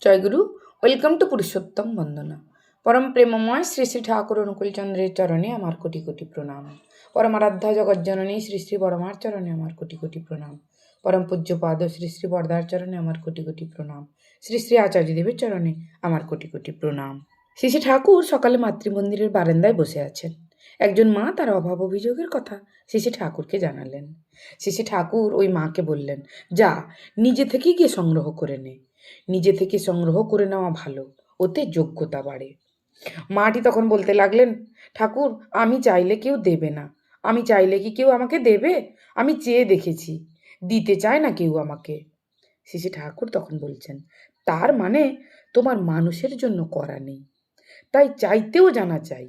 Joyguru. Welcome to Purushottam বন্দনা। পরম প্রেমময় শ্রী শ্রী ঠাকুর অনুকূলচন্দ্রের চরণে আমার কোটি কোটি প্রণাম। পরমারাধ্যা জগজ্জননী শ্রী শ্রী বড়মার চরণে আমার কোটি কোটি প্রণাম। পরম পূজ্যপাদ শ্রী শ্রী বরদার চরণে আমার কোটি কোটি প্রণাম। শ্রী শ্রী আচার্যদেবের চরণে আমার কোটি কোটি প্রণাম। শ্রী শ্রী ঠাকুর সকালে মাতৃমন্দিরের বারান্দায় বসে আছেন। একজন মা তার অভাব অভিযোগের কথা শ্রী শ্রী ঠাকুরকে জানালেন। শ্রী শ্রী ঠাকুর ওই মাকে বললেন, যা নিজে থেকেই গিয়ে সংগ্রহ করে নে। নিজে থেকে সংগ্রহ করে নেওয়া ভালো, ওতে যোগ্যতা বাড়ে। মাটি তখন বলতে লাগলেন, ঠাকুর আমি চাইলে কেউ দেবে না। আমি চাইলে কি কেউ আমাকে দেবে? আমি চেয়ে দেখেছি, দিতে চায় না কেউ আমাকে। শ্রী ঠাকুর তখন বলছেন, তার মানে তোমার মানুষের জন্য করা নেই, তাই চাইতেও জানা চাই।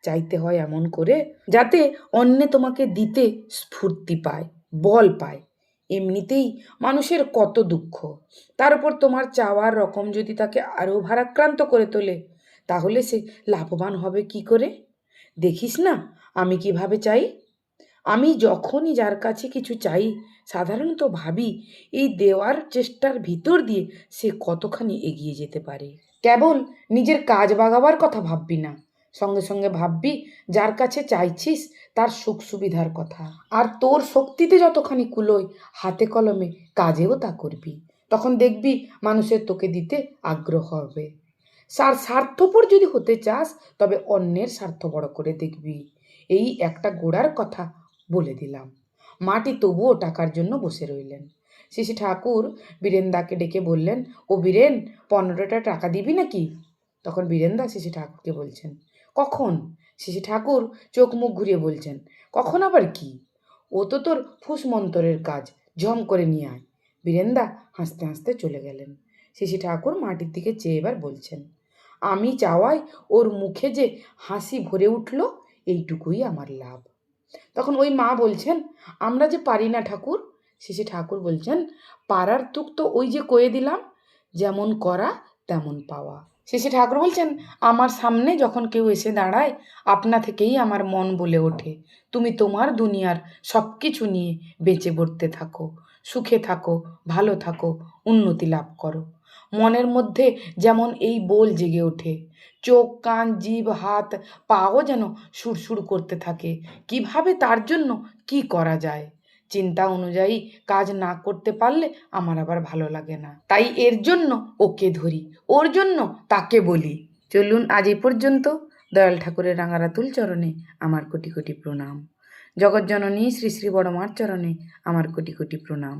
চাইতে হয় এমন করে যাতে অন্যে তোমাকে দিতে স্ফূর্তি পায়, বল পায়। এমনিতেই মানুষের কত দুঃখ, তার উপর তোমার চাওয়ার রকম যদি তাকে আরও ভারাক্রান্ত করে তোলে, তাহলে সে লাভবান হবে কি করে? দেখিস না আমি কিভাবে চাই। আমি যখনই যার কাছে কিছু চাই, সাধারণত ভাবি এই দেওয়ার চেষ্টার ভিতর দিয়ে সে কতখানি এগিয়ে যেতে পারে। কেবল নিজের কাজ বাগাবার কথা ভাববি না, সঙ্গে সঙ্গে ভাববি যার কাছে চাইছিস তার সুখ সুবিধার কথা। আর তোর শক্তিতে যতখানি কুলোয় হাতে কলমে কাজেও তা করবি। তখন দেখবি মানুষের তোকে দিতে আগ্রহ হবে। স্বার্থপর যদি হতে চাস, তবে অন্যের স্বার্থ বড় করে দেখবি। এই একটা গোড়ার কথা বলে দিলাম। মাটি তবুও টাকার জন্য বসে রইলেন। শ্রী ঠাকুর বীরেনদাকে ডেকে বললেন, ও বীরেন, 15টা টাকা দিবি নাকি? তখন বীরেনদা শ্রী ঠাকুরকে বলছেন, কখন? শ্রী ঠাকুর চোখ মুখ ঘুরিয়ে বলছেন, কখন আবার কি? ও তো তোর ফুসমন্তরের কাজ, ঝম করে নিয়ে আয়। বীরেনদা হাসতে হাসতে চলে গেলেন। শ্রী ঠাকুর মাটির দিকে চেয়ে এবার বলছেন, আমি চাওয়ায় ওর মুখে যে হাসি ভরে উঠল, এইটুকুই আমার লাভ। তখন ওই মা বলছেন, আমরা যে পারি না ঠাকুর। শ্রী ঠাকুর বলছেন, পারার তুক তো ওই যে কয়ে দিলাম, যেমন করা তেমন পাওয়া। শ্রী ঠাকুর বলছেন, আমার সামনে যখন কেউ এসে দাঁড়ায়, আপনা থেকেই আমার মন বলে ওঠে, তুমি তোমার দুনিয়ার সব কিছু নিয়ে বেঁচে বর্তে থাকো, সুখে থাকো, ভালো থাকো, উন্নতি লাভ করো। মনের মধ্যে যেমন এই বোল জেগে ওঠে, চোখ কান জিভ হাত পাও যেন সুরসুর করতে থাকে, কিভাবে তার জন্য কি করা যায়। চিন্তা অনুযায়ী কাজ না করতে পারলে আমার আবার ভালো লাগে না, তাই এর জন্য ওকে ধরি, ওর জন্য তাকে বলি। চলুন আজ এই পর্যন্ত। দয়াল ঠাকুরের রাঙারাতুল চরণে আমার কোটি কোটি প্রণাম। জগজ্জননী শ্রী শ্রী বড়মার চরণে আমার কোটি কোটি প্রণাম।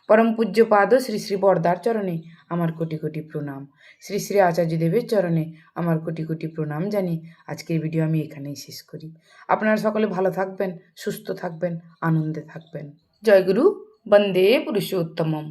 পরম পূজ্যপাদ শ্রী শ্রী বরদার চরণে আমার কোটি কোটি প্রণাম। শ্রী শ্রী আচার্যদেবের চরণে আমার কোটি কোটি প্রণাম জানি আজকের ভিডিও আমি এখানেই শেষ করি। আপনারা সকলে ভালো থাকবেন, সুস্থ থাকবেন, আনন্দে থাকবেন। জয়গুরু। বন্দে পুরুষোত্তমম।